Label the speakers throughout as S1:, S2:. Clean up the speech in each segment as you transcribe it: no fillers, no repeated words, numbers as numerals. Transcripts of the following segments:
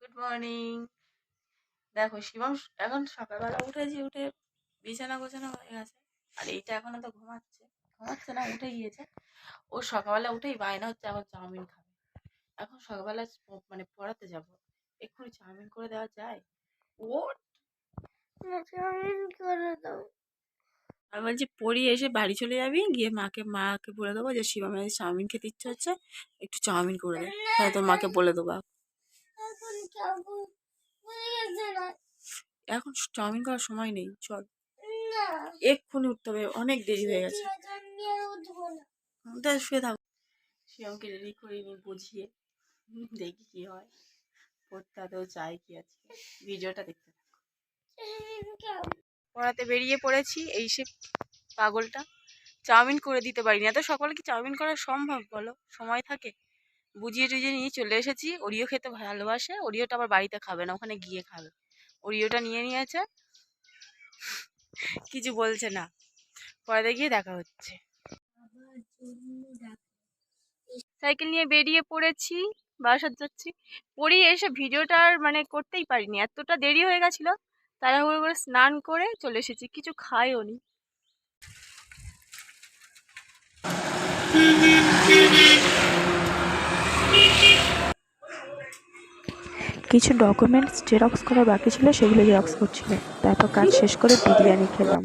S1: Good morning. দেখো শিবম এখন সকালবেলা উঠেছি, উঠে বিছানা গোছানো হয়ে গেছে। আর এইটা এখনো তো ঘুমাচ্ছে, ঘুমাচ্ছে না, উঠে গিয়েছে। ও সকালবেলা উঠেই বায়না হচ্ছে এখন চাউমিন খাবে। এখন সকালবেলা মানে পড়াতে যাব, এক্ষুনি চাউমিন করে দেওয়া যায়? ও
S2: চাউমিন করে দাও।
S1: আমি বলছি পড়িয়ে এসে বাড়ি চলে যাবি, গিয়ে মাকে বলে দেবো যে শিবমের চাউমিন খেতে ইচ্ছে হচ্ছে, একটু চাউমিন করে দে। তাহলে তোর মাকে বলে দেবো।
S2: এখন খাবো, হয়ে গেছে না।
S1: এখন চাউমিন করার সময় নেই, চল
S2: না,
S1: এক্ষুনি উঠতে হবে, অনেক দেরি হয়ে গেছে।
S2: আমি আর উঠবো না।
S1: তাহলে শুয়ে থাকো। শিবমকে রেডি করে নিই বুঝিয়ে, দেখি কি হয়। পড়তেও চাই কি আজকে, ভিডিওটা দেখতে থাকো।
S2: চাউমিন খাবো।
S1: পড়াতে বেরিয়ে পড়েছি, এই সে পাগলটা চাউমিন করে দিতে পারিনি। এত সকালে কি চাউমিন করা সম্ভব বলো? সময় থাকে? বুঝিয়ে টুজিয়ে নিয়ে চলে এসেছি। ওরিও খেতে ভালোবাসে, ওরিওটা আবার বাড়িতে খাবে না, ওখানে গিয়ে খাবে। ওরিওটা নিয়ে নিয়েছে, কিছু বলছে না। পরে গিয়ে দেখা হচ্ছে। সাইকেল নিয়ে বেরিয়ে পড়েছি, বাসার যাচ্ছি। পড়িয়ে এসে ভিডিওটা আর মানে করতেই পারিনি, এতটা দেরি হয়ে গেছিল। তাড়াহুড়ো করে স্নান করে চলে এসেছি, কিছু খাইও নি।
S3: কিছু ডকুমেন্টস জেরক্স করা বাকি ছিল, সেগুলো জেরক্স করছিল। তারপর কাজ শেষ করে বিরিয়ানি খেলাম।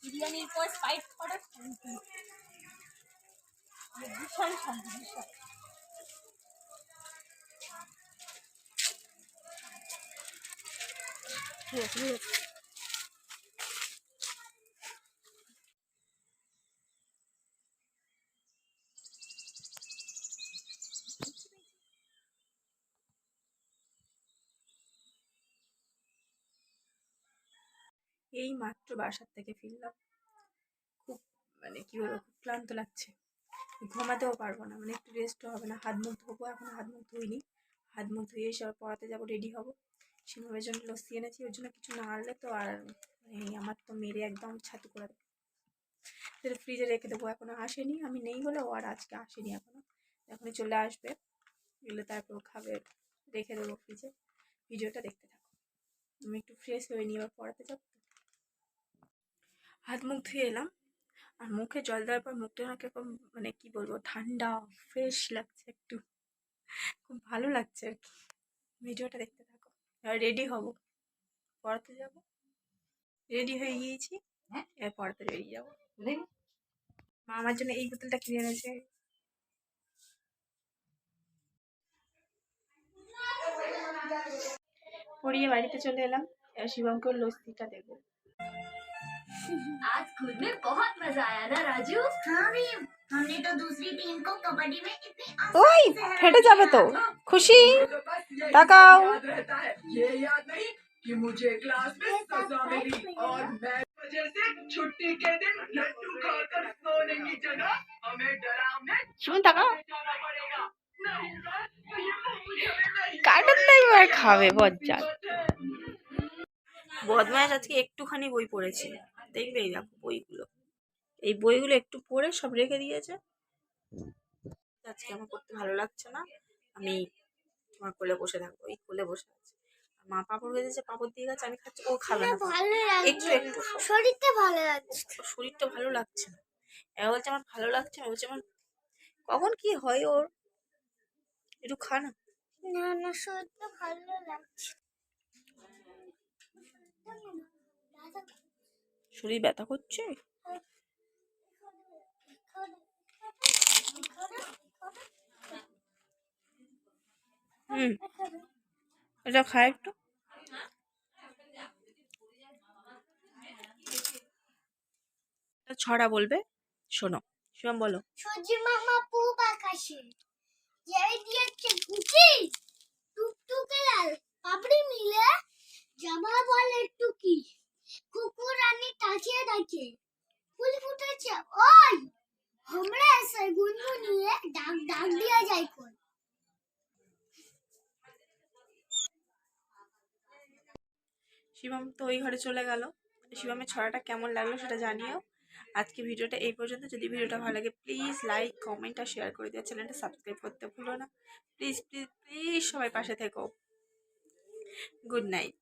S1: বিরিয়ানির পর স্পাইস করা শান্তি, বিশাল শান্তি, বিশাল। এই মাত্র বাসার থেকে ফিরলাম, খুব মানে কি বলবো, খুব ক্লান্ত লাগছে। ঘুমাতেও পারবো না, মানে একটু রেস্টও হবে না। হাত মুখ ধোবো, এখন হাত মুখ ধুইনি। হাত মুখ ধুয়ে এসে আবার পড়াতে যাবো, রেডি হবো। শিবমের জন্য লস্যি এনেছি, ওর জন্য কিছু না আনলে তো আর আমার তো মেরে একদম ছাতু করে দেবো। সেটা ফ্রিজে রেখে দেবো, এখনো আসেনি, আমি নেই বলে ও আর আজকে আসেনি এখনো। এখনই চলে আসবে, এগুলো তারপর খাবে, রেখে দেবো ফ্রিজে। ভিডিওটা দেখতে থাকো। আমি একটু ফ্রেশ হয়ে নিই, এবার পড়াতে যাবো। হাত মুখ ধুয়ে এলাম, আর মুখে জল দেওয়ার পর মুখটা না কিরকম মানে কি বলবো, ঠান্ডা ফ্রেশ লাগছে, একটু খুব ভালো লাগছে আর কি। ভিডিওটা দেখতে থাকো। এবার রেডি হব, পড়াতে যাব। রেডি হয়ে গিয়েছি, এবার পড়াতে বেরিয়ে যাবো। মা আমার জন্য এই বোতলটা কিনে এনেছে। পড়িয়ে বাড়িতে চলে এলাম, এবার শিবমকে ওর লস্যিটা দেবো।
S2: आज खुद में बहुत मजा आया ना राजू? हाँ भी, हमने तो दूसरी टीम को कबड्डी में इतनी
S1: ওই
S2: आसानी से
S1: ফেটে যাবে তো, খুশি তাকাও।
S4: ये याद नहीं कि मुझे क्लास में सजा मिली और मैं वजह से छुट्टी के दिन लड्डू खाकर सोने की जगह हमें डरावने
S1: শুন তাকাও,
S4: जाना पड़ेगा। नहीं सर, ये तो मुझे नहीं
S1: কার্টুন দেখবে আর খাবে বজ্জাত। বদমাস আজকে একটুখানি বই পড়েছি, দেখবে এই দেখো বইগুলো, এই বইগুলো একটু পড়ে সব রেখে দিয়েছে। আজকে আমার পড়তে ভালো লাগছে না, আমি তোমার কোলে বসে থাকবো, এই কোলে বসে আছে। মা পাঁপড় ভেজেছে, পাঁপড় দিয়ে গেছে, আমি খাচ্ছি, ও খাবে না।
S2: ভালো
S1: একটু
S2: লাগছে,
S1: একটু
S2: শরীরটা ভালো লাগছে।
S1: ওর শরীরটা ভালো লাগছে না। এবার বলছে আমার ভালো লাগছে না, বলছে আমার কখন কি হয় ওর, একটু খা না।
S2: না না, শরীরটা ভালো লাগছে।
S1: শরীর ব্যথা করছে। হুম, এটা খা একটু। ছড়া বলবে, শোনো। শিবম বলো।
S2: সূর্য মামা পূব আকাশে যেই দিয়েছে ঘুচি, টুকটুকে লাল পাপড়ি মিলে জামা বলে টুকি, কুকুর রানী তাকিয়ে দেখে ফুল ফুটেছে ওই, আমরা এসে গুনগুনিয়ে ডাক ডাক দিয়ে যাই কোন।
S1: শিবম তো ওই ঘরে চলে গেল। শিবমের ছড়াটা কেমন লাগলো সেটা জানিও। আজকে ভিডিওটা এই পর্যন্ত। যদি ভিডিওটা ভালো লাগে প্লিজ লাইক কমেন্ট আর শেয়ার করে দিও, চ্যানেলটা সাবস্ক্রাইব করতে ভুলো না। প্লিজ প্লিজ প্লিজ সবাই পাশে থেকো। Good night.